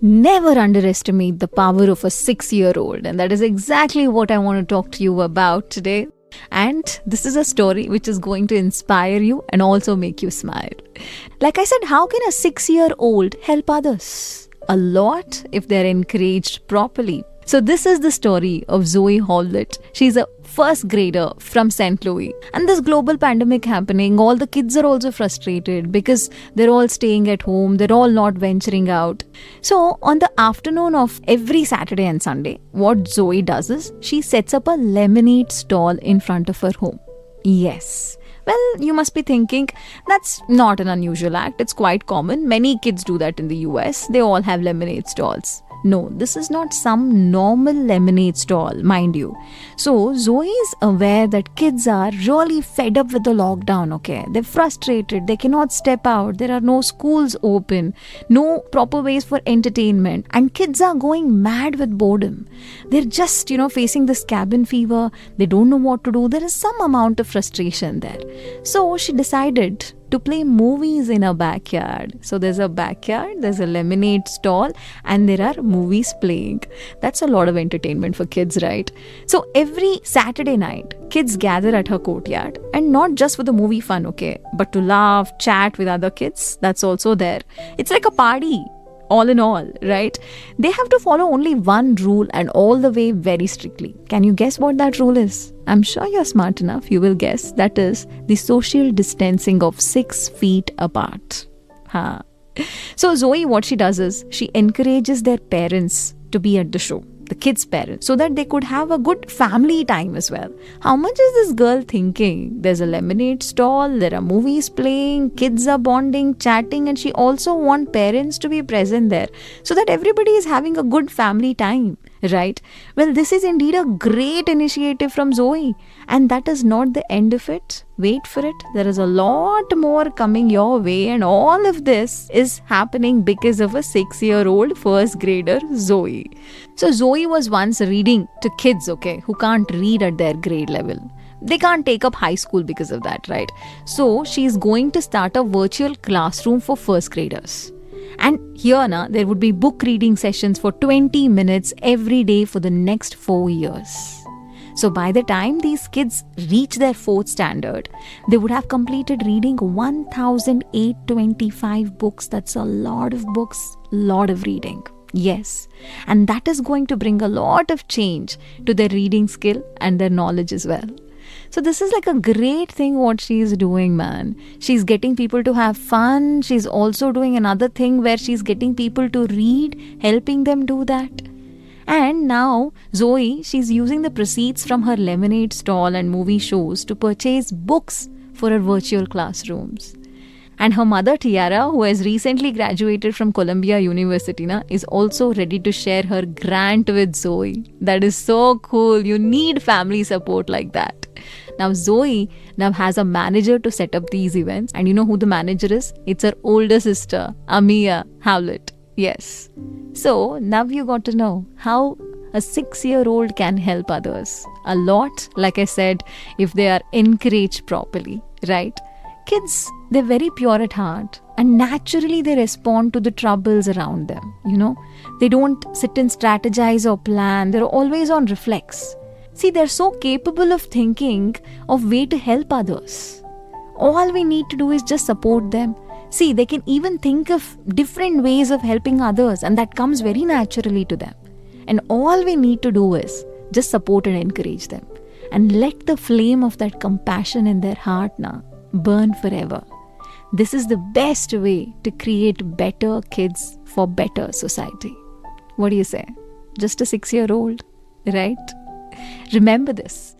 Never underestimate the power of a 6-year-old, and that is exactly what I want to talk to you about today. And this is a story which is going to inspire you and also make you smile. Like I said, how can a 6-year-old help others? A lot if they're encouraged properly. So this is the story of Zoe Howlett. She's a first grader from St. Louis. And this global pandemic happening, all the kids are also frustrated because they're all staying at home. They're all not venturing out. So on the afternoon of every Saturday and Sunday, what Zoe does is she sets up a lemonade stall in front of her home. Yes. Well, you must be thinking, that's not an unusual act. It's quite common. Many kids do that in the US. They all have lemonade stalls. No, this is not some normal lemonade stall, mind you. So, Zoe is aware that kids are really fed up with the lockdown, okay? They're frustrated, they cannot step out, there are no schools open, no proper ways for entertainment, and kids are going mad with boredom. They're just, facing this cabin fever, they don't know what to do, there is some amount of frustration there. So, she decided to play movies in a backyard. So there's a backyard, there's a lemonade stall, and there are movies playing. That's a lot of entertainment for kids, right? So every Saturday night, kids gather at her courtyard, and not just for the movie fun, okay, but to laugh, chat with other kids. That's also there. It's like a party. All in all, right? They have to follow only one rule and all the way very strictly. Can you guess what that rule is? I'm sure you're smart enough, you will guess. That is the social distancing of 6 feet apart. So Zoe, what she does is she encourages their parents to be at the show. The kids' parents, so that they could have a good family time as well. How much is this girl thinking? There's a lemonade stall, there are movies playing, kids are bonding, chatting, and she also wants parents to be present there so that everybody is having a good family time, right? Well, this is indeed a great initiative from Zoe, and that is not the end of it. Wait for it. There is a lot more coming your way, and all of this is happening because of a 6-year-old first grader, Zoe. So Zoe was once reading to kids, okay, who can't read at their grade level. They can't take up high school because of that, right? So she's going to start a virtual classroom for first graders. And here there would be book reading sessions for 20 minutes every day for the next 4 years. So by the time these kids reach their 4th standard, they would have completed reading 1,825 books. That's a lot of books, lot of reading. Yes, and that is going to bring a lot of change to their reading skill and their knowledge as well. So this is like a great thing what she is doing, man. She's getting people to have fun. She's also doing another thing where she's getting people to read, helping them do that. And now Zoe, she's using the proceeds from her lemonade stall and movie shows to purchase books for her virtual classrooms. And her mother, Tiara, who has recently graduated from Columbia University, is also ready to share her grant with Zoe. That is so cool. You need family support like that. Now, Zoe has a manager to set up these events. And you know who the manager is? It's her older sister, Amia Howlett. Yes. So, now you got to know how a 6-year-old can help others. A lot, like I said, if they are encouraged properly, right? Kids, they're very pure at heart, and naturally they respond to the troubles around them, They don't sit and strategize or plan. They're always on reflex. See, they're so capable of thinking of way to help others. All we need to do is just support them. See, they can even think of different ways of helping others, and that comes very naturally to them. And all we need to do is just support and encourage them. And let the flame of that compassion in their heart burn forever. This is the best way to create better kids for better society. What do you say? Just a 6-year-old, right? Remember this.